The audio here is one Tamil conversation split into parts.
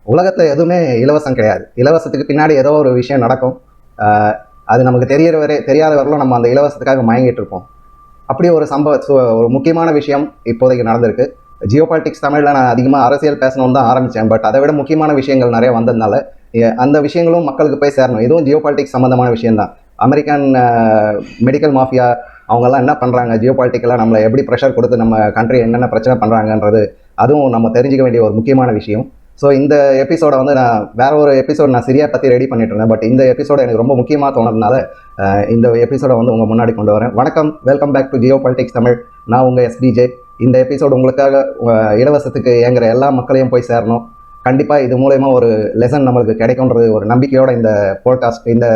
உலகத்தில் எதுவுமே இலவசம் கிடையாது. இலவசத்துக்கு பின்னாடி ஏதோ ஒரு விஷயம் நடக்கும். அது நமக்கு தெரியாத வரலும் நம்ம அந்த இலவசத்துக்காக மயங்கிட்டு இருப்போம். அப்படி ஒரு ஒரு முக்கியமான விஷயம் இப்போதைக்கு நடந்திருக்கு. ஜியோ பாலிட்டிக்ஸ் தமிழில் நான் அதிகமாக அரசியல் பேசணும்னு தான் ஆரம்பித்தேன். பட் அதை விட முக்கியமான விஷயங்கள் நிறைய வந்ததுனால அந்த விஷயங்களும் மக்களுக்கு போய் சேரணும். இதுவும் ஜியோ பாலிட்டிக்ஸ் சம்மந்தமான விஷயம்தான். அமெரிக்கன் மெடிக்கல் மாஃபியா அவங்கெல்லாம் என்ன பண்ணுறாங்க, ஜியோ பாலிட்டிக்கெல்லாம் நம்மளை எப்படி ப்ரெஷர் கொடுத்து நம்ம கண்ட்ரி என்னென்ன பிரச்சனை பண்ணுறாங்கன்றது அதுவும் நம்ம தெரிஞ்சிக்க வேண்டிய ஒரு முக்கியமான விஷயம். ஸோ இந்த எபிசோடை வந்து நான் வேற ஒரு எபிசோட் நான் சிரியா பற்றி ரெடி பண்ணிட்டு இருந்தேன். பட் இந்த எபிசோட எனக்கு ரொம்ப முக்கியமாக தோணுறதுனால இந்த எபிசோடை வந்து உங்கள் முன்னாடி கொண்டு வரேன். வணக்கம், welcome back to geo politics Tamil. நான் உங்கள் எஸ்டிஜே. இந்த எபிசோடு உங்களுக்காக இலவசத்துக்கு ஏங்குற எல்லா மக்களையும் போய் சேரணும். கண்டிப்பாக இது மூலயமா ஒரு லெசன் நம்மளுக்கு கிடைக்கும்ன்றது ஒரு நம்பிக்கையோட இந்த போட்காஸ்ட் இந்த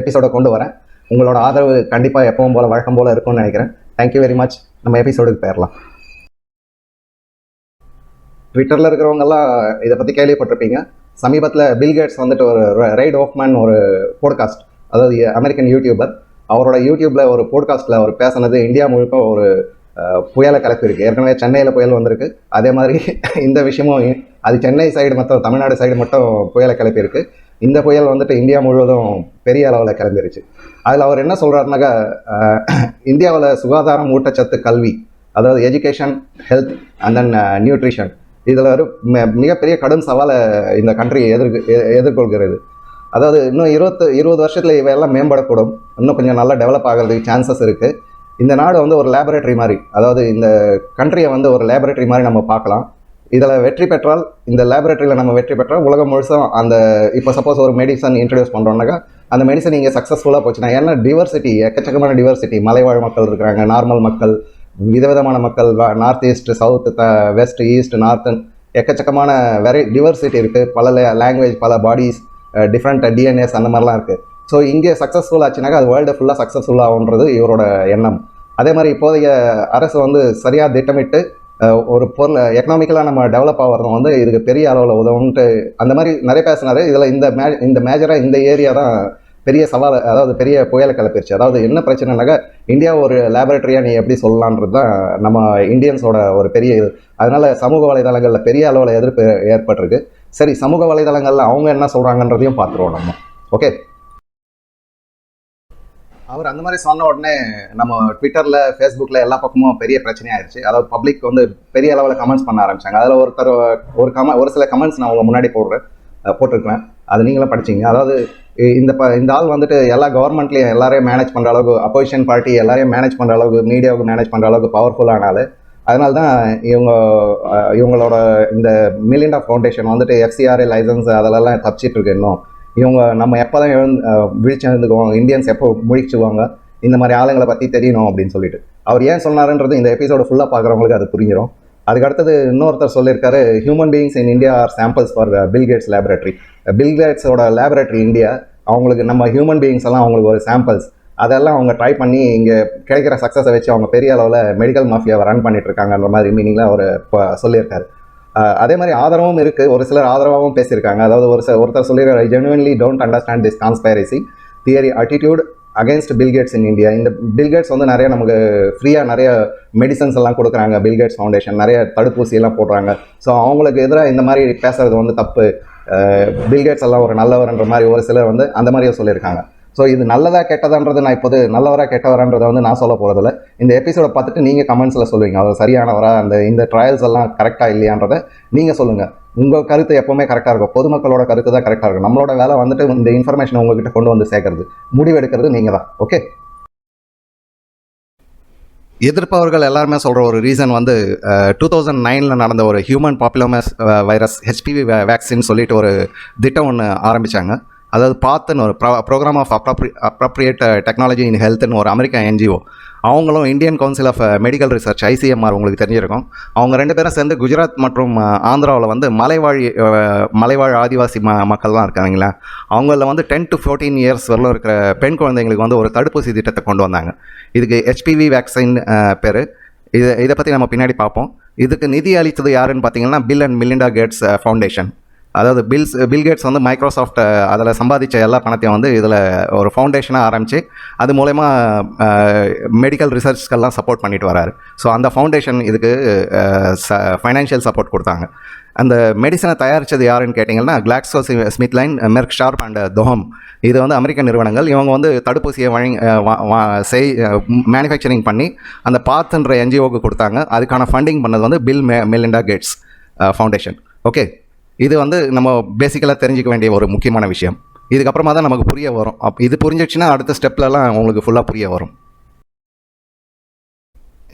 எபிசோடை கொண்டு வரேன். உங்களோட ஆதரவு கண்டிப்பாக எப்பவும் போல் வழக்கம் போல் இருக்கும்னு நினைக்கிறேன். Thank you very much. நம்ம எபிசோடுக்கு போயிடலாம். ட்விட்டரில் இருக்கிறவங்கெல்லாம் இதை பற்றி கேள்விப்பட்டிருப்பீங்க. சமீபத்தில் பில்கேட்ஸ் வந்துட்டு ஒரு ரெய்ட் ஹாஃப்மேன் ஒரு போட்காஸ்ட், அதாவது அமெரிக்கன் யூடியூபர், அவரோட யூடியூப்பில் ஒரு போட்காஸ்ட்டில் அவர் பேசினது இந்தியா முழுக்க ஒரு புயலை கிளப்பியிருக்கு. ஏற்கனவே சென்னையில் புயல் வந்திருக்கு. அதே மாதிரி இந்த விஷயமும் அது சென்னை சைடு மட்டும், தமிழ்நாடு சைடு மட்டும் புயலை கிளப்பியிருக்கு. இந்த புயல் வந்துட்டு இந்தியா முழுவதும் பெரிய அளவில் கிளம்பிருச்சு. அதில் அவர் என்ன சொல்கிறாருனாக்கா, இந்தியாவில் சுகாதாரம், ஊட்டச்சத்து, கல்வி, அதாவது education, health and then nutrition, இதில் ஒரு மிகப்பெரிய கடும் சவாலை இந்த கண்ட்ரி எதிர்கொள்கிறது. அதாவது இன்னும் 20 வருஷத்தில் இவையெல்லாம் மேம்படக்கூடும். இன்னும் கொஞ்சம் நல்லா டெவலப் ஆகிறதுக்கு சான்சஸ் இருக்குது. இந்த நாடு வந்து ஒரு லேபரேட்டரி மாதிரி, அதாவது இந்த கண்ட்ரியை வந்து ஒரு லேபரேட்டரி மாதிரி நம்ம பார்க்கலாம். இதில் வெற்றி பெற்றால், இந்த லேபரேட்டரியில் நம்ம வெற்றி பெற்றால் உலகம் முழுசும் அந்த இப்போ சப்போஸ் ஒரு மெடிசன் இன்ட்ரடியூஸ் பண்ணுறோம்னாக்கா அந்த மெடிசன் இங்கே சக்ஸஸ்ஃபுல்லாக போச்சுன்னா, ஏன்னா டிவர்சிட்டி, எக்கச்சக்கமான டிவர்சிட்டி, மலைவாழ் மக்கள் இருக்கிறாங்க, நார்மல் மக்கள், விதவிதமான மக்கள், north east, south, west, east, northern, எக்கச்சக்கமான டிவர்சிட்டி இருக்குது. பல லாங்குவேஜ், பல பாடிஸ், டிஃப்ரெண்ட் டிஎன்ஏஸ், அந்த மாதிரிலாம் இருக்குது. ஸோ இங்கே சக்ஸஸ்ஃபுல் ஆச்சுனாக்கா அது வேர்ல்டு ஃபுல்லாக சக்ஸஸ்ஃபுல் ஆகுன்றது இவரோட எண்ணம். அதே மாதிரி இப்போதைய அரசு வந்து சரியாக திட்டமிட்டு ஒரு பொருள் எக்கனாமிக்கலாக நம்ம டெவலப் ஆகிறதும் வந்து இதுக்கு பெரிய அளவில் உதவுன்ட்டு அந்த மாதிரி நிறைய பேசினார். இதில் இந்த மேஜராக இந்த ஏரியா தான் பெரிய சவால், அதாவது பெரிய புயலை கிளப்பிருச்சு. அதாவது என்ன பிரச்சனைனாக்கா, இந்தியா ஒரு லேபரேட்டரியாக நீ எப்படி சொல்லலான்றது தான் நம்ம இந்தியன்ஸோட ஒரு பெரிய இது. அதனால சமூக வலைதளங்களில் பெரிய அளவில் எதிர்ப்பு ஏற்பட்டிருக்கு. சரி, சமூக வலைதளங்களில் அவங்க என்ன சொல்கிறாங்கன்றதையும் பார்த்துருவோம் நம்ம. ஓகே, அவர் அந்த மாதிரி சொன்ன உடனே நம்ம ட்விட்டரில், ஃபேஸ்புக்கில் எல்லா பக்கமும் பெரிய பிரச்சனையாயிருச்சு. அதாவது பப்ளிக் வந்து பெரிய அளவில் கமெண்ட்ஸ் பண்ண ஆரம்பித்தாங்க. அதில் ஒரு சில கமெண்ட்ஸ் நான் உங்கள் முன்னாடி போட்டிருக்கிறேன். அது நீங்களும் படிச்சிங்க. அதாவது இந்த ஆள் வந்துட்டு எல்லா கவர்மெண்ட்லேயும் எல்லாரையும் மேனேஜ் பண்ணுற அளவுக்கு, அப்போசிஷன் பார்ட்டி எல்லாரையும் மேனேஜ் பண்ணுற அளவுக்கு, மீடியாவுக்கு மேனேஜ் பண்ணுற அளவுக்கு பவர்ஃபுல்லானால, அதனால தான் இவங்களோட இந்த மிலிண்டா ஃபவுண்டேஷன் வந்துட்டு எஃப்சிஆர்ஏ லைசன்ஸ் அதெல்லாம் தப்பிச்சிட்டு இருக்கு. இன்னும் இவங்க நம்ம எப்போ தான் விழிச்செழுந்துக்குவாங்க, இந்தியன்ஸ் எப்போ முழிச்சுவாங்க, இந்த மாதிரி ஆளுங்களை பற்றி தெரியணும் அப்படின்னு சொல்லிட்டு அவர் ஏன் சொன்னாருன்றது இந்த எபிசோட ஃபுல்லாக பார்க்குறவங்களுக்கு அது புரிஞ்சிடும். அதுக்கடுத்தது இன்னொருத்தர் சொல்லியிருக்காரு, human beings in India are samples for Bill Gates laboratory. பில்கேட்ஸோட லேபரேட்டரி இந்தியா, அவங்களுக்கு நம்ம ஹியூமன் பீயிங்ஸ் எல்லாம் அவங்களுக்கு ஒரு சாம்பிள்ஸ், அதெல்லாம் அவங்க ட்ரை பண்ணி இங்கே கிடைக்கிற சக்ஸஸை வச்சு அவங்க பெரிய அளவில் மெடிக்கல் மாஃபியாவை ரன் பண்ணிட்டு இருக்காங்கன்ற மாதிரி மீனிங்கில் அவர் சொல்லியிருக்காரு. அதே மாதிரி ஆதரவும் இருக்குது. ஒரு சிலர் ஆதரவாகவும் பேசியிருக்காங்க. அதாவது ஒருத்தர் சொல்லியிருக்காரு, genuinely don't understand this conspiracy theory attitude against Bill Gates in India. இந்த பில்கேட்ஸ் வந்து நிறைய நமக்கு ஃப்ரீயாக நிறைய மெடிசன்ஸ் எல்லாம் கொடுக்குறாங்க. பில்கேட்ஸ் ஃபவுண்டேஷன் நிறைய தடுப்பூசி எல்லாம் போடுறாங்க. ஸோ அவங்களுக்கு எதிராக இந்த மாதிரி பேசுறது வந்து தப்பு, பில்கேட்ஸ் எல்லாம் ஒரு நல்லவர்ன்ற மாதிரி ஒரு சிலர் வந்து அந்த மாதிரியே சொல்லியிருக்காங்க. ஸோ இது நல்லதா கெட்டதான்றது நான் இப்போது நல்லவரா கெட்டவரான்றதை வந்து நான் சொல்ல போகிறதில்ல. இந்த எபிசோடை பார்த்துட்டு நீங்கள் கமெண்ட்ஸில் சொல்லுவீங்க, அவர் சரியானவரா, இந்த ட்ரையல்ஸ் எல்லாம் கரெக்டாக இல்லையான்றதை நீங்கள் சொல்லுங்கள். உங்கள் கருத்து எப்போவுமே கரெக்டாக இருக்கும். பொதுமக்களோட கருத்து தான் கரெக்டாக இருக்கும். நம்மளோட வேலை வந்துட்டு இந்த இன்ஃபர்மேஷனை உங்ககிட்ட கொண்டு வந்து சேர்க்கறது, முடிவெடுக்கிறது நீங்கள் தான். ஓகே, எதிர்ப்பவர்கள் எல்லாருமே சொல்கிற ஒரு ரீசன் வந்து 2009 நடந்த ஒரு human papillomas virus HPV vaccine சொல்லிட்டு ஒரு திட்டம் ஒன்று ஆரம்பித்தாங்க. அதாவது பாத்துன்னு ஒரு programme of appropriate technology in ஹெல்த்னு ஒரு அமெரிக்கன் என்ஜிஓ, அவங்களும் Indian council of medical research ICMR உங்களுக்கு தெரிஞ்சிருக்கும். அவங்க 2 பேரும் சேர்ந்து குஜராத் மற்றும் ஆந்திராவில் வந்து மலைவாழ் ஆதிவாசி மக்கள்லாம் இருக்காங்களா, அவங்களில் வந்து 10 to 14 இயர்ஸ் வரலும் இருக்கிற பெண் குழந்தைங்களுக்கு வந்து ஒரு தடுப்பூசி திட்டத்தை கொண்டு வந்தாங்க. இதுக்கு HPV வேக்சின் பேர். இதை பற்றி நம்ம பின்னாடி பார்ப்போம். இதுக்கு நிதி அளித்தது யாருன்னு பார்த்தீங்கன்னா Bill and Melinda Gates foundation. அதாவது பில்கேட்ஸ் வந்து மைக்ரோசாஃப்ட் அதில் சம்பாதிச்ச எல்லா பணத்தையும் வந்து இதில் ஒரு ஃபவுண்டேஷனாக ஆரம்பித்து அது மூலயமா மெடிக்கல் ரிசர்ச்க்கெல்லாம் சப்போர்ட் பண்ணிட்டு வராரு. ஸோ அந்த ஃபவுண்டேஷன் இதுக்கு ஃபைனான்ஷியல் சப்போர்ட் கொடுத்தாங்க. அந்த மெடிசனை தயாரித்தது யாருன்னு கேட்டிங்கன்னா Glaxo SmithKline, Merck sharp and தோஹம். இது வந்து அமெரிக்க நிறுவனங்கள். இவங்க வந்து தடுப்பூசியை மேனுஃபேக்சரிங் பண்ணி அந்த பாத்ன்ற என்ஜிஓக்கு கொடுத்தாங்க. அதுக்கான ஃபண்டிங் பண்ணது வந்து Bill Melinda Gates foundation. Okay, இது வந்து நம்ம பேசிக்கலாக தெரிஞ்சிக்க வேண்டிய ஒரு முக்கியமான விஷயம். இதுக்கப்புறமா தான் நமக்கு புரிய வரும். இது புரிஞ்சிடுச்சுன்னா அடுத்த ஸ்டெப்லலாம் உங்களுக்கு ஃபுல்லாக புரிய வரும்.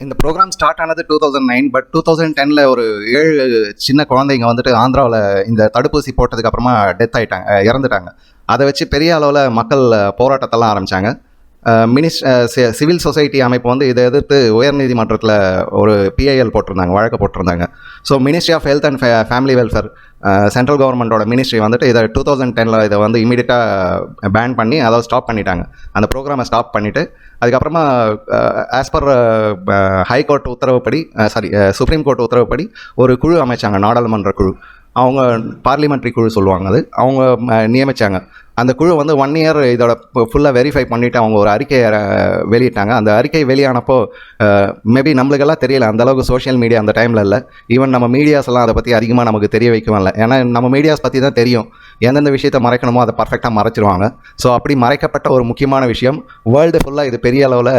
இந்த ப்ரோக்ராம் ஸ்டார்ட் ஆனது 2009. பட் 2010 ஒரு 7 சின்ன குழந்தைங்க வந்துட்டு ஆந்திராவில் இந்த தடுப்பூசி போட்டதுக்கு அப்புறமா டெத் ஆகிட்டாங்க, இறந்துட்டாங்க. அதை வச்சு பெரிய அளவில் மக்கள் போராட்டத்தெல்லாம் ஆரம்பித்தாங்க. சிவில் சொசைட்டி அமைப்பு வந்து இதை எதிர்த்து உயர்நீதிமன்றத்தில் ஒரு பிஐஎல் போட்டிருந்தாங்க, வழக்கு போட்டிருந்தாங்க. So ministry of health and family welfare, central கவர்மெண்ட்டோட மினிஸ்ட்ரி வந்துட்டு இதை 2010 இதை வந்து இமீடியட்டாக பேன் பண்ணி அதாவது ஸ்டாப் பண்ணிட்டாங்க. அந்த ப்ரோக்ராமை ஸ்டாப் பண்ணிவிட்டு அதுக்கப்புறமா ஆஸ் பர் ஹைகோர்ட் உத்தரவுப்படி சுப்ரீம் கோர்ட் உத்தரவுப்படி ஒரு குழு அமைச்சாங்க, நாடாளுமன்ற குழு. அவங்க பார்லிமெண்ட்ரி குழு சொல்லுவாங்க, அது அவங்க நியமித்தாங்க. அந்த குழு வந்து 1 இயர் இதோட ஃபுல்லாக வெரிஃபை பண்ணிவிட்டு அவங்க ஒரு அறிக்கையை வெளியிட்டாங்க. அந்த அறிக்கை வெளியானப்போ மேபி நம்மளுக்கெல்லாம் தெரியல, அந்தளவுக்கு சோஷியல் மீடியா அந்த டைமில் இல்லை. ஈவன் நம்ம மீடியாஸ் எல்லாம் அதை பற்றி அதிகமாக நமக்கு தெரிய வைக்கவும் இல்லை. ஏன்னா நம்ம மீடியாஸ் பற்றி தான் தெரியும், எந்தெந்த விஷயத்தை மறைக்கணுமோ அதை பர்ஃபெக்டாக மறைச்சிருவாங்க. ஸோ அப்படி மறைக்கப்பட்ட ஒரு முக்கியமான விஷயம் வேர்ல்டு ஃபுல்லாக இது பெரிய அளவில்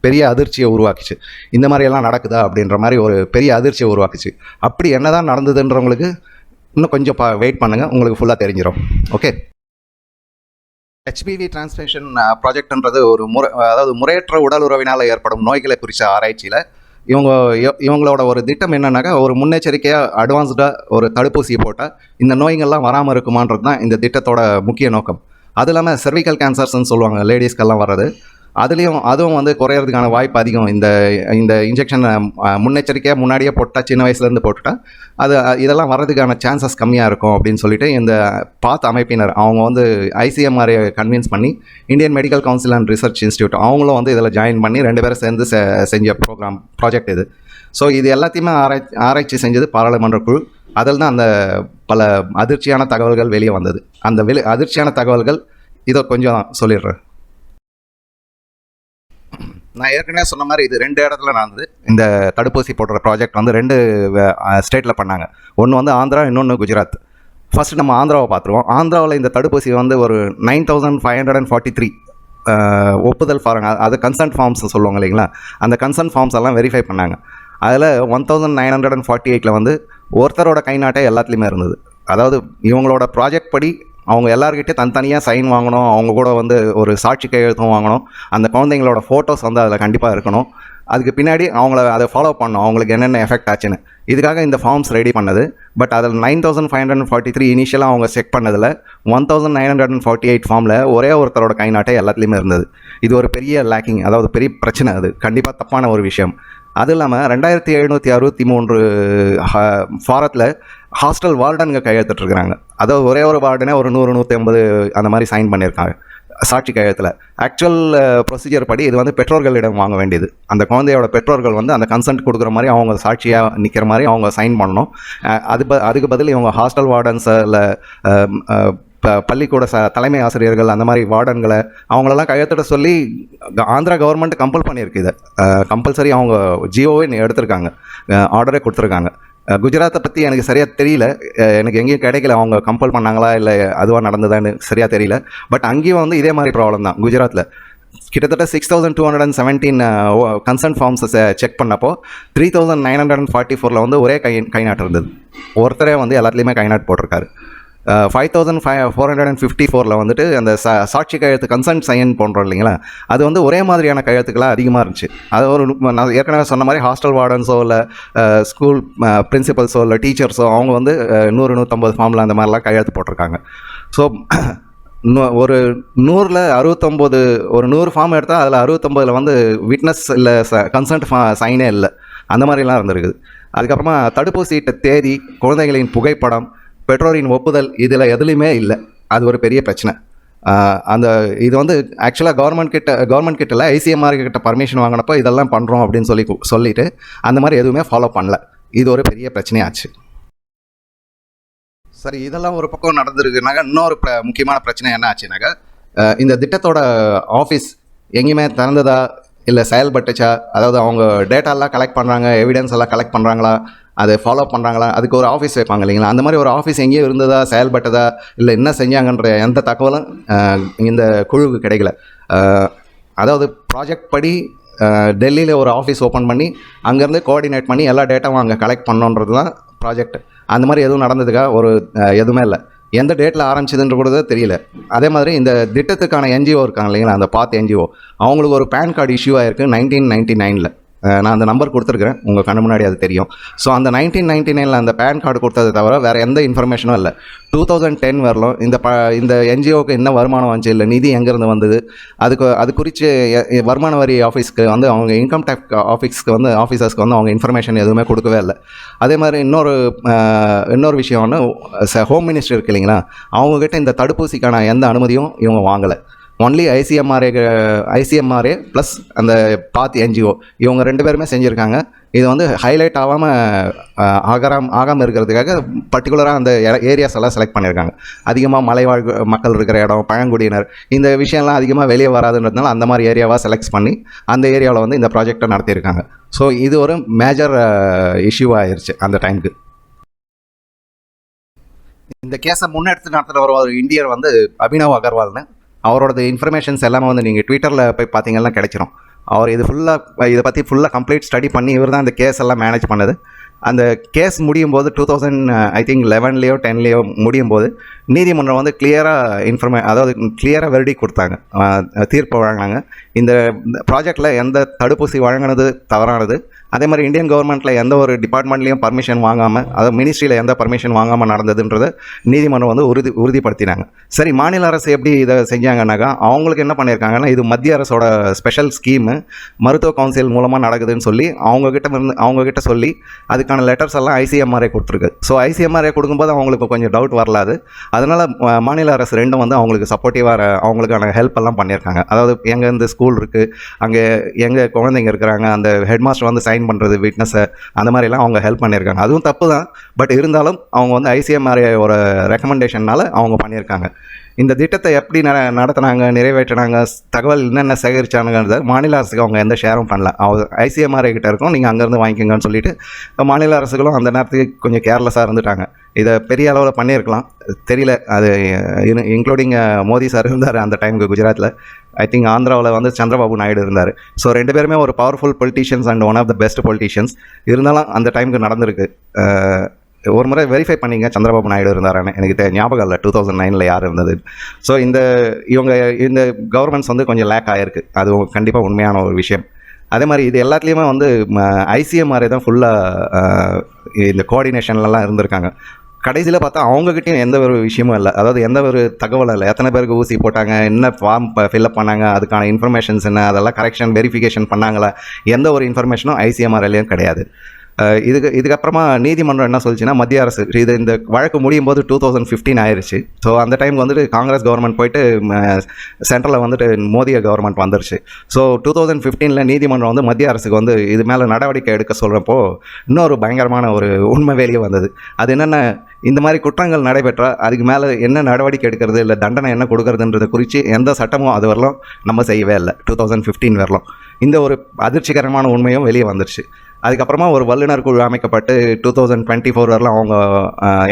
பெரிய அதிர்ச்சியை உருவாக்குச்சு. இந்த மாதிரியெல்லாம் நடக்குதா அப்படின்ற மாதிரி ஒரு பெரிய அதிர்ச்சியை உருவாக்குச்சு. அப்படி என்ன தான் நடந்ததுன்றவங்களுக்கு இன்னும் கொஞ்சம் வெயிட் பண்ணுங்கள், உங்களுக்கு ஃபுல்லாக தெரிஞ்சிடும். ஓகே, HPV டிரான்ஸ்மிஷன் ப்ராஜெக்ட்ன்றது ஒரு அதாவது முறையற்ற உடல் உறவினால் ஏற்படும் நோய்களை குறித்த ஆராய்ச்சியில் இவங்களோட ஒரு திட்டம் என்னன்னாக்கா, ஒரு முன்னெச்சரிக்கையாக அட்வான்ஸ்டாக ஒரு தடுப்பூசியை போட்டால் இந்த நோய்கள்லாம் வராமல் இருக்குமான்றது தான் இந்த திட்டத்தோட முக்கிய நோக்கம். அது இல்லாமல் செர்விக்கல் கேன்சர்ஸ்ன்னு சொல்லுவாங்க, லேடிஸ்க்கெல்லாம் வர்றது, அதுவும் வந்து குறையிறதுக்கான வாய்ப்பு அதிகம். இந்த இன்ஜெக்ஷன் முன்னெச்சரிக்கையாக முன்னாடியே போட்டால், சின்ன வயசுலேருந்து போட்டுட்டா இதெல்லாம் வர்றதுக்கான சான்சஸ் கம்மியாக இருக்கும் அப்படின்னு சொல்லிட்டு இந்த பாத் அமைப்பினர் அவங்க வந்து ICMR கன்வின்ஸ் பண்ணி Indian medical council and research institute அவங்களும் வந்து இதில் ஜாயின் பண்ணி 2 பேரும் சேர்ந்து செஞ்ச ப்ராஜெக்ட் இது. ஸோ இது எல்லாத்தையுமே ஆராய்ச்சி செஞ்சது பாராளுமன்ற குழு. அதில் தான் அந்த பல அதிர்ச்சியான தகவல்கள் வெளியே வந்தது. அந்த அதிர்ச்சியான தகவல்கள் இதை கொஞ்சம் சொல்லிடுறேன். நான் ஏற்கனவே சொன்ன மாதிரி இது 2 இடத்துல நடந்தது. இந்த தடுப்பூசி போடுற ப்ராஜெக்ட் வந்து 2 ஸ்டேட்டில் பண்ணாங்க. ஒன்று வந்து ஆந்திரா, இன்னொன்று குஜராத். ஃபஸ்ட்டு நம்ம ஆந்திராவை பார்த்துருவோம். ஆந்திராவில் இந்த தடுப்பூசி வந்து ஒரு 9543 ஒப்புதல் ஃபார்ம், அது கன்சன்ட் ஃபார்ம்ஸ் சொல்லுவாங்க இல்லைங்களா, அந்த கன்சன்ட் ஃபார்ம்ஸ் எல்லாம் வெரிஃபை பண்ணாங்க. அதில் 1948 வந்து ஒருத்தரோட கைநாட்டே எல்லாத்துலேயுமே இருந்தது. அதாவது இவங்களோட ப்ராஜெக்ட் படி அவங்க எல்லாருக்கிட்டே தனித்தனியாக சைன் வாங்கணும், அவங்க கூட வந்து ஒரு சாட்சி கையெழுத்தும் வாங்கணும், அந்த குழந்தைங்களோட ஃபோட்டோஸ் வந்து அதில் கண்டிப்பாக இருக்கணும். அதுக்கு பின்னாடி அவங்கள அதை ஃபாலோ பண்ணணும், அவங்களுக்கு என்னென்ன எஃபெக்ட் ஆச்சுன்னு. இதுக்காக இந்த ஃபார்ம்ஸ் ரெடி பண்ணது. பட் அதில் 9543 இனிஷியலாக அவங்க செக் பண்ணதில் 1948 ஃபார்மில் ஒரே ஒருத்தரோட கைநாட்டே எல்லாத்துலேயுமே இருந்தது. இது ஒரு பெரிய லேக்கிங், அதாவது பெரிய பிரச்சனை, அது கண்டிப்பாக தப்பான ஒரு விஷயம். அது இல்லாமல் 2763 ஃபாரத்தில் ஹாஸ்டல் வார்டனுங்க கையெழுத்துட்ருக்குறாங்க. அதாவது ஒரே ஒரு வார்டனே ஒரு 100-150 அந்த மாதிரி சைன் பண்ணியிருக்காங்க சாட்சி கையெழுத்தில். ஆக்சுவல் ப்ரொசீஜர் படி இது வந்து பெற்றோர்களிடம் வாங்க வேண்டியது. அந்த குழந்தையோட பெற்றோர்கள் வந்து அந்த கன்சென்ட் கொடுக்குற மாதிரி அவங்க சாட்சியாக நிற்கிற மாதிரி அவங்க சைன் பண்ணணும். அதுக்கு பதில் இவங்க ஹாஸ்டல் வார்டன்ஸை இல்லை பள்ளிக்கூட தலைமை ஆசிரியர்கள் அந்த மாதிரி வார்டன்களை அவங்களெல்லாம் கையெழுத்திட சொல்லி ஆந்திரா கவர்மெண்ட் கம்பல் பண்ணியிருக்கு. இதை கம்பல்சரி அவங்க ஜியோவே எடுத்திருக்காங்க, ஆர்டரே கொடுத்துருக்காங்க. குஜராத்தை பற்றி எனக்கு சரியாக தெரியல, எனக்கு எங்கேயும் கிடைக்கல அவங்க கம்பல் பண்ணாங்களா இல்லை அதுவாக நடந்ததான்னு சரியாக தெரியல. பட் அங்கேயும் வந்து இதே மாதிரி ப்ராப்ளம் தான். குஜராத்தில் கிட்டத்தட்ட 6217 கன்சர்ன் ஃபார்ம்ஸை செக் பண்ணப்போ 3944 வந்து ஒரே கைநாட்டு இருந்தது. ஒருத்தரே வந்து எல்லாத்துலேயுமே கைநாட்டு போட்டிருக்காரு. 5454 வந்துட்டு அந்த சாட்சி கையெழுத்து கன்சன்ட் சைன் போன்றோம் இல்லைங்களா, அது வந்து ஒரே மாதிரியான கையெழுத்துக்களாக அதிகமாக இருந்துச்சு. அது ஒரு நான் ஏற்கனவே சொன்ன மாதிரி ஹாஸ்டல் வார்டன்ஸோ இல்லை ஸ்கூல் பிரின்சிபல்ஸோ இல்லை டீச்சர்ஸோ அவங்க வந்து 100-150 ஃபார்மில் அந்த மாதிரிலாம் கையெழுத்து போட்டிருக்காங்க. ஸோ ஒரு 100ல் 69, ஒரு 100 ஃபார்ம் எடுத்தால் அதில் 69 வந்து விட்னஸ் இல்லை கன்சன்ட் சைனே இல்லை, அந்த மாதிரிலாம் இருந்திருக்குது. அதுக்கப்புறமா தடுப்பூசியிட்ட தேதி, குழந்தைகளின் புகைப்படம், பெற்றோரின் ஒப்புதல், இதில் எதுலேயுமே இல்லை. அது ஒரு பெரிய பிரச்சனை. அந்த இது வந்து ஆக்சுவலாக கவர்மெண்ட் கிட்ட இல்லை, ICMR கிட்ட பர்மிஷன் வாங்கினப்போ இதெல்லாம் பண்ணுறோம் அப்படின்னு சொல்லிட்டு அந்த மாதிரி எதுவுமே ஃபாலோ பண்ணல. இது ஒரு பெரிய பிரச்சனையாச்சு. சரி, இதெல்லாம் ஒரு பக்கம் நடந்திருக்குனாக்கா, இன்னொரு முக்கியமான பிரச்சனை என்ன ஆச்சுனாக்கா, இந்த திட்டத்தோட ஆஃபீஸ் எங்கேயுமே திறந்ததா இல்லை செயல்பட்டுச்சா, அதாவது அவங்க டேட்டாலாம் கலெக்ட் பண்ணுறாங்க, எவிடன்ஸ் எல்லாம் கலெக்ட் பண்ணுறாங்களா, அதை ஃபாலோ பண்ணுறாங்களா, அதுக்கு ஒரு ஆஃபீஸ் வைப்பாங்க இல்லைங்களா, அந்த மாதிரி ஒரு ஆஃபீஸ் எங்கேயும் இருந்ததா, செயல்பட்டதா, இல்லை என்ன செஞ்சாங்கன்ற எந்த தகவலும் இந்த குழுவுக்கு கிடைக்கல. அதாவது ப்ராஜெக்ட் படி டெல்லியில் ஒரு ஆஃபீஸ் ஓப்பன் பண்ணி அங்கேருந்து கோஆர்டினேட் பண்ணி எல்லா டேட்டாவும் அங்கே கலெக்ட் பண்ணோன்றது தான் ப்ராஜெக்ட். அந்த மாதிரி எதுவும் நடந்ததுக்கா எதுவுமே இல்லை. எந்த டேட்டில் ஆரம்பிச்சதுன்ற கூட தெரியல. அதே மாதிரி இந்த திட்டத்துக்கான என்ஜிஓ இருக்காங்க இல்லைங்களா, அந்த பாத் என்ஜிஓ, அவங்களுக்கு ஒரு பேன் கார்டு இஷ்யூ ஆயிருக்கு 1999. நான் அந்த நம்பர் கொடுத்துருக்குறேன், உங்கள் கண்ணு முன்னாடி அது தெரியும். ஸோ அந்த 1999 அந்த பேன் கார்டு கொடுத்தது தவிர வேறு எந்த இன்ஃபர்மேஷனும் இல்லை. 2010 வரலும் இந்த என்ஜிஓக்கு என்ன வருமானம் வந்துச்சு, இல்லை நிதி எங்கேருந்து வந்தது, அது குறித்து வருமான வரி ஆஃபீஸ்க்கு அவங்க இன்கம் டேக்ஸ் ஆஃபீஸ்க்கு ஆஃபீஸர்ஸ்க்கு அவங்க இன்ஃபர்மேஷன் எதுவுமே கொடுக்கவே இல்லை. அதே மாதிரி இன்னொரு விஷயம் ஹோம் மினிஸ்டர் இருக்கு இல்லைங்களா, அவங்கக்கிட்ட இந்த தடுப்பூசிக்கான எந்த அனுமதியும் இவங்க வாங்கலை. ஒன்லி ஐசிஎம்ஆர்ஏ ப்ளஸ் அந்த பாத் என்ஜிஓ இவங்க 2 பேருமே செஞ்சுருக்காங்க. இது ஹைலைட் ஆகாமல் இருக்கிறதுக்காக பர்டிகுலராக அந்த ஏரியாஸ் எல்லாம் செலக்ட் பண்ணியிருக்காங்க. அதிகமாக மலைவாழ் மக்கள் இருக்கிற இடம், பழங்குடியினர், இந்த விஷயம்லாம் அதிகமாக வெளியே வராதுன்றதுனால அந்த மாதிரி ஏரியாவாக செலக்ட் பண்ணி அந்த ஏரியாவில் இந்த ப்ராஜெக்டை நடத்தியிருக்காங்க. ஸோ இது ஒரு மேஜர் இஷ்யூ ஆயிடுச்சு அந்த டைமுக்கு. இந்த கேஸை முன்னெடுத்து நடத்துகிற ஒரு இந்தியர் அபினவ் அகர்வால்னு, அவரோட இன்ஃபர்மேஷன்ஸ் எல்லாமே நீங்கள் ட்விட்டரில் போய் பார்த்தீங்கன்னா கிடைச்சிரும். அவர் இதை பற்றி ஃபுல்லாக கம்ப்ளீட் ஸ்டடி பண்ணி இவர் தான் இந்த கேஸ் எல்லாம் மேனேஜ் பண்ணது. அந்த கேஸ் முடியும் போது 2011 10 முடியும் போது நீதிமன்றம் கிளியராக வெர்டிக் கொடுத்தாங்க, தீர்ப்பு வழங்கினாங்க. இந்த ப்ராஜெக்டில் எந்த தடுப்பூசி வழங்கினது தவறானது. அதே மாதிரி இந்தியன் கவர்மெண்ட்டில் எந்த ஒரு டிபார்ட்மெண்ட்லேயும் பர்மிஷன் வாங்காமல், அதாவது மினிஸ்ட்ரியில் எந்த பர்மிஷன் வாங்காமல் நடந்ததுன்றதை நீதிமன்றம் உறுதிப்படுத்தினாங்க. சரி, மாநில அரசு எப்படி இதை செஞ்சாங்கன்னாக்கா, அவங்களுக்கு என்ன பண்ணியிருக்காங்கன்னா, இது மத்திய அரசோட ஸ்பெஷல் ஸ்கீமு மருத்துவ கவுன்சில் மூலமாக நடக்குதுன்னு சொல்லி அவங்கக்கிட்ட சொல்லி அதுக்கான லெட்டர்ஸ் எல்லாம் ஐசிஎம்ஆர்ஏ கொடுத்துருக்கு. ஸோ ஐசிஎம்ஆர்ஏ கொடுக்கும்போது அவங்களுக்கு கொஞ்சம் டவுட் வரலாது. அதனால் மாநில அரசு ரெண்டும் அவங்களுக்கு சப்போர்ட்டிவாக அவங்களுக்கான ஹெல்ப் எல்லாம் பண்ணியிருக்காங்க. அதாவது எங்கே இந்த ஸ்கூல் இருக்குது, அங்கே எங்கே குழந்தைங்க இருக்கிறாங்க, அந்த ஹெட் மாஸ்டர் சைன் பண்ணுறது, விட்னஸை, அந்த மாதிரிலாம் அவங்க ஹெல்ப் பண்ணியிருக்காங்க. அதுவும் தப்பு தான், பட் இருந்தாலும் அவங்க ஐசிஎம்ஆர்ஏ ரெக்கமெண்டேஷனால் அவங்க பண்ணியிருக்காங்க. இந்த திட்டத்தை எப்படி நடத்தினாங்க, நிறைவேற்றினாங்க, தகவல் என்னென்ன சேகரிச்சானுங்கிறத மாநில அரசுக்கு அவங்க எந்த ஷேரும் பண்ணல. ஐசிஎம்ஆர்ஏ கிட்ட இருக்கும், நீங்கள் அங்கேருந்து வாங்கிக்கோங்கன்னு சொல்லிட்டு மாநில அரசுகளும் அந்த நேரத்துக்கு கொஞ்சம் கேர்லெஸ்ஸாக இருந்துட்டாங்க. இதை பெரிய அளவில் பண்ணியிருக்கலாம், தெரியல. அது இன்க்ளூடிங் மோடி சார் இருந்தார் அந்த டைமுக்கு குஜராத்தில். ஐ திங்க் ஆந்திராவில் சந்திரபாபு நாயுடு இருந்தார். ஸோ 2 பேருமே ஒரு powerful politicians and one of the best politicians. இருந்தாலும் அந்த டைமுக்கு நடந்திருக்கு. ஒரு முறை வெரிஃபை பண்ணிங்க சந்திரபாபு நாயுடு இருந்தாரான்னு, எனக்கு ஞாபகம் இல்லை 2009 யார் இருந்தது. ஸோ இந்த கவர்மெண்ட்ஸ் கொஞ்சம் லேக் ஆகிருக்கு, அது கண்டிப்பாக உண்மையான ஒரு விஷயம். அதே மாதிரி இது எல்லாத்துலேயுமே ஐசிஎம்ஆர்ஏ தான் ஃபுல்லாக இந்த கோஆர்டினேஷன்லாம் இருந்திருக்காங்க. கடைசியில் பார்த்தா அவங்ககிட்டையும் எந்த ஒரு விஷயமும் இல்லை, அதாவது எந்த ஒரு தகவலும் இல்லை. எத்தனை பேருக்கு ஊசி போட்டாங்க, என்ன ஃபார்ம் ஃபில்அப் பண்ணாங்க, அதுக்கான இன்ஃபர்மேஷன்ஸ் என்ன, அதெல்லாம் கரெக்ஷன் வெரிஃபிகேஷன் பண்ணாங்களா, எந்த ஒரு இன்ஃபர்மேஷனும் ஐசிஎம்ஆர்ஏலையும் கிடையாது. இதுக்கப்புறமா நீதிமன்றம் என்ன சொல்லிச்சுன்னா, மத்திய அரசு இந்த வழக்கு முடியும் போது 2015 ஆயிடுச்சு. ஸோ அந்த டைம் காங்கிரஸ் கவர்மெண்ட் போயிட்டு சென்ட்ரலில் மோடி கவர்மெண்ட் வந்துருச்சு. ஸோ 2015 நீதிமன்றம் மத்திய அரசுக்கு இது மேலே நடவடிக்கை எடுக்க சொல்கிறப்போ இன்னொரு பயங்கரமான ஒரு உண்மை வெளியே வந்தது. அது என்னென்ன, இந்த மாதிரி குற்றங்கள் நடைபெற்றால் அதுக்கு மேலே என்ன நடவடிக்கை எடுக்கிறது, இல்லை தண்டனை என்ன கொடுக்கறதுன்றதை குறித்து எந்த சட்டமும் அது வரலாம் நம்ம செய்யவே இல்லை. 2015 வரலாம் இந்த ஒரு அதிர்ச்சிகரமான உண்மையும் வெளியே வந்துருச்சு. அதுக்கப்புறமா ஒரு வல்லுநர் குழு அமைக்கப்பட்டு 2024 வரலாம் அவங்க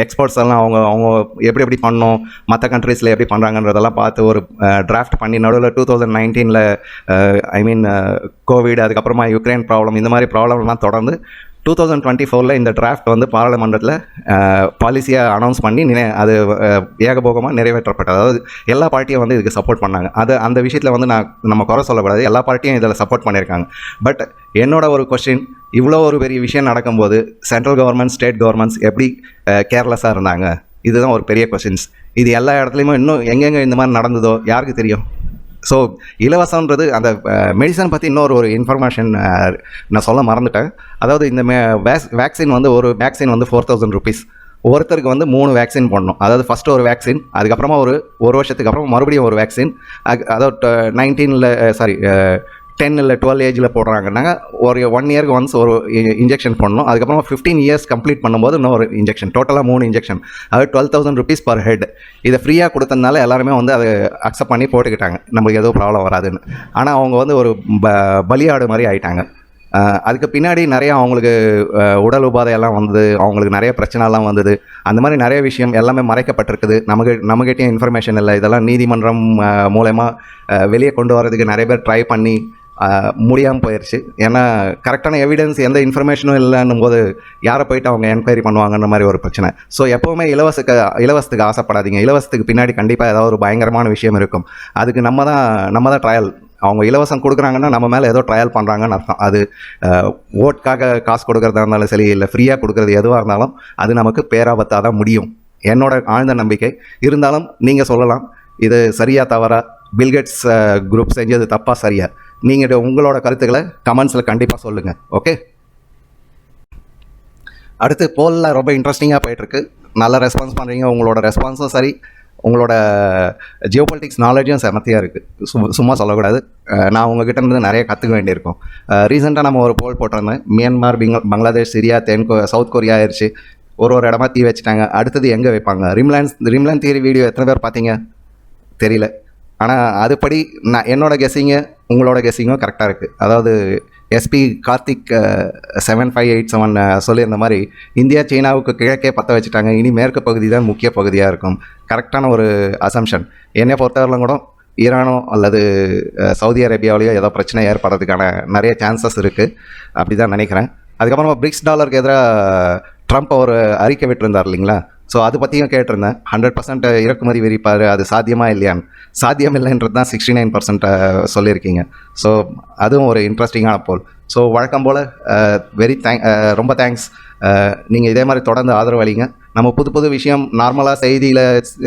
எக்ஸ்பர்ட்ஸ் எல்லாம் அவங்க எப்படி பண்ணோம், மற்ற கண்ட்ரீஸில் எப்படி பண்ணுறாங்கன்றதெல்லாம் பார்த்து ஒரு டிராஃப்ட் பண்ணி நடுவில் 2019 கோவிட், அதுக்கப்புறமா யுக்ரைன் ப்ராப்ளம், இந்த மாதிரி ப்ராப்ளம்லாம் தொடர்ந்து 2024 இந்த டிராஃப்ட் பாராளுமன்றத்தில் பாலிசியாக அனௌன்ஸ் பண்ணி அது ஏகபோகமாக நிறைவேற்றப்பட்டது. அதாவது எல்லா பார்ட்டியும் இதுக்கு சப்போர்ட் பண்ணாங்க. அந்த விஷயத்தில் நம்ம குறை சொல்லக்கூடாது, எல்லா பார்ட்டியும் இதில் சப்போர்ட் பண்ணியிருக்காங்க. பட் என்னோட ஒரு கொஸ்டின், இவ்வளோ ஒரு பெரிய விஷயம் நடக்கும்போது சென்ட்ரல் கவர்மெண்ட், ஸ்டேட் கவர்மெண்ட்ஸ் எப்படி கேர்லெஸ்ஸாக இருந்தாங்க? இதுதான் ஒரு பெரிய கொஸ்டின்ஸ். இது எல்லா இடத்துலையுமே இன்னும் எங்கெங்கே இந்த மாதிரி நடந்ததோ யாருக்கு தெரியும்? ஸோ இலவசன்றது அந்த மெடிசன் பற்றி இன்னொரு இன்ஃபர்மேஷன் நான் சொல்ல மறந்துட்டேன். அதாவது இந்த வேக்சின் ஒரு வேக்சின் 4000 rupees. ஒருத்தருக்கு 3 வேக்சின் போடணும். அதாவது ஃபஸ்ட்டு ஒரு வேக்சின், அதுக்கப்புறமா ஒரு வருஷத்துக்கு அப்புறம் மறுபடியும் ஒரு வேக்சின். அதாவது 10 இல்லை 12 ஏஜில் போடுறாங்கன்னா ஒரு 1 இயருக்கு ஒன்ஸ் ஒரு இன்ஜெக்ஷன் பண்ணணும். அதுக்கப்புறம் 15 இயர்ஸ் கம்ப்ளீட் பண்ணும்போது இன்னொரு இன்ஜெக்ஷன், டோட்டலாக 3 இன்ஜெக்ஷன். அது 12,000 rupees per head. இதை ஃப்ரீயாக கொடுத்ததுனால எல்லாருமே வந்து அதை அக்செப்ட் பண்ணி போட்டுக்கிட்டாங்க, நம்மளுக்கு எதுவும் ப்ராப்ளம் வராதுன்னு. ஆனால் அவங்க வந்து ஒரு பலியாடு மாதிரி ஆகிட்டாங்க. அதுக்கு பின்னாடி நிறையா அவங்களுக்கு உடல் உபாதையெல்லாம் வந்தது, அவங்களுக்கு நிறைய பிரச்சனைலாம் வந்தது. அந்த மாதிரி நிறைய விஷயம் எல்லாமே மறைக்கப்பட்டிருக்குது. நம்மகிட்டையும் இன்ஃபர்மேஷன் இல்லை. இதெல்லாம் நீதிமன்றம் மூலமா வெளியே கொண்டு வரதுக்கு நிறைய பேர் ட்ரை பண்ணி முடியாமல் போயிடுச்சு. ஏன்னா கரெக்டான எவிடன்ஸ் எந்த இன்ஃபர்மேஷனும் இல்லைன்னும் போது யாரை போயிட்டு அவங்க என்கொயரி பண்ணுவாங்கன்ற மாதிரி ஒரு பிரச்சனை. ஸோ எப்போவுமே இலவசத்துக்கு ஆசைப்படாதீங்க. இலவசத்துக்கு பின்னாடி கண்டிப்பாக ஏதாவது ஒரு பயங்கரமான விஷயம் இருக்கும். அதுக்கு நம்ம தான் ட்ரையல். அவங்க இலவசம் கொடுக்குறாங்கன்னா நம்ம மேலே ஏதோ ட்ரையல் பண்ணுறாங்கன்னு அர்த்தம். அது ஓட்காக காசு கொடுக்குறதா இருந்தாலும் சரி, இல்லை ஃப்ரீயாக கொடுக்குறது எதுவாக இருந்தாலும் அது நமக்கு பேராபத்தாக தான் முடியும், என்னோட ஆழ்ந்த நம்பிக்கை. இருந்தாலும் நீங்கள் சொல்லலாம் இது சரியா தவறா, பில்கேட்ஸ் குரூப் செஞ்சது தப்பா சரியா, நீங்கள் உங்களோட கருத்துக்களை கமெண்ட்ஸில் கண்டிப்பாக சொல்லுங்கள். ஓகே, அடுத்து போலில் ரொம்ப இன்ட்ரெஸ்டிங்காக போயிட்டுருக்கு. நல்ல ரெஸ்பான்ஸ் பண்ணுறீங்க. உங்களோட ரெஸ்பான்ஸும் சரி, உங்களோட ஜியோபாலிட்டிக்ஸ் நாலேஜும் செமத்தியாக இருக்குது. சும்மா சொல்லக்கூடாது. நான் உங்ககிட்ட இருந்து நிறைய கற்றுக்க வேண்டியிருக்கோம். ரீசெண்டாக நம்ம ஒரு போல் போட்டிருந்தேன். Myanmar, Bangladesh, Syria, south Korea ஆயிடுச்சு. ஒரு இடமா தீ வச்சுட்டாங்க. அடுத்தது எங்கே வைப்பாங்க? ரிம்லான் தியரி வீடியோ எத்தனை பேர் பார்த்தீங்க தெரியல. ஆனால் அதுபடி என்னோட கெஸ்ஸிங்கு உங்களோட கெஸ்ஸிங்கும் கரெக்டாக இருக்குது. அதாவது எஸ்பி கார்த்திக் 7587 சொல்லியிருந்த மாதிரி இந்தியா சீனாவுக்கு கிழக்கே பற்ற வச்சுட்டாங்க, இனி மேற்கு பகுதி தான் முக்கிய பகுதியாக இருக்கும். கரெக்டான ஒரு அசம்ஷன். என்னை பொறுத்தவரையிலும் கூட ஈரானோ அல்லது சவுதி அரேபியாவிலையோ ஏதோ பிரச்சனை ஏற்படுறதுக்கான நிறைய சான்சஸ் இருக்குது, அப்படி தான் நினைக்கிறேன். அதுக்கப்புறமா பிரிக்ஸ் டாலருக்கு எதிராக ட்ரம்ப் ஒரு அறிக்கை விட்டுருந்தார் இல்லைங்களா? ஸோ அது பற்றியும் கேட்டிருந்தேன். 100% இறக்குமதி விரிப்பார், அது சாத்தியமா இல்லையான்னு. சாத்தியம் இல்லைன்றது தான் 69% சொல்லியிருக்கீங்க. ஸோ அதுவும் ஒரு இன்ட்ரெஸ்டிங்கான போல். ஸோ வழக்கம் போல் ரொம்ப தேங்க்ஸ். நீங்கள் இதே மாதிரி தொடர்ந்து ஆதரவு அளிங்க. நம்ம புது விஷயம் நார்மலாக செய்தியில்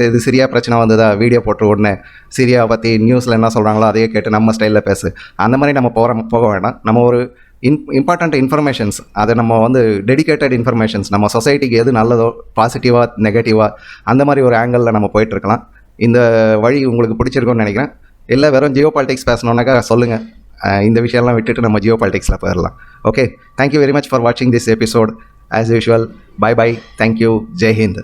இது சிரியா பிரச்சனை வந்ததா வீடியோ போட்டு உடனே சிரியாவை பற்றி நியூஸில் என்ன சொல்கிறாங்களோ அதையே கேட்டு நம்ம ஸ்டைலில் பேசு, அந்த மாதிரி நம்ம போக வேண்டாம். நம்ம ஒரு இம்பார்ட்டண்ட் இன்ஃபர்மேஷன்ஸ், அதை நம்ம வந்து டெடிகேட்டட் இன்ஃபர்மேஷன்ஸ், நம்ம சொசைட்டிக்கு எது நல்லதோ, பாசிட்டிவாக நெகட்டிவாக, அந்த மாதிரி ஒரு ஆங்கிளில் நம்ம போயிட்டுருக்கலாம். இந்த வழி உங்களுக்கு பிடிச்சிருக்கும்னு நினைக்கிறேன். இல்லை வெறும் ஜியோ பாலிட்டிக்ஸ் பேசணுன்னாக்கா சொல்லுங்கள். இந்த விஷயம்லாம் விட்டுட்டு நம்ம ஜியோ பாலிட்டிக்ஸில் போயிடலாம். Okay, thank you very much for வாட்சிங் this episode. As usual, bye bye, thank you, Jai Hind.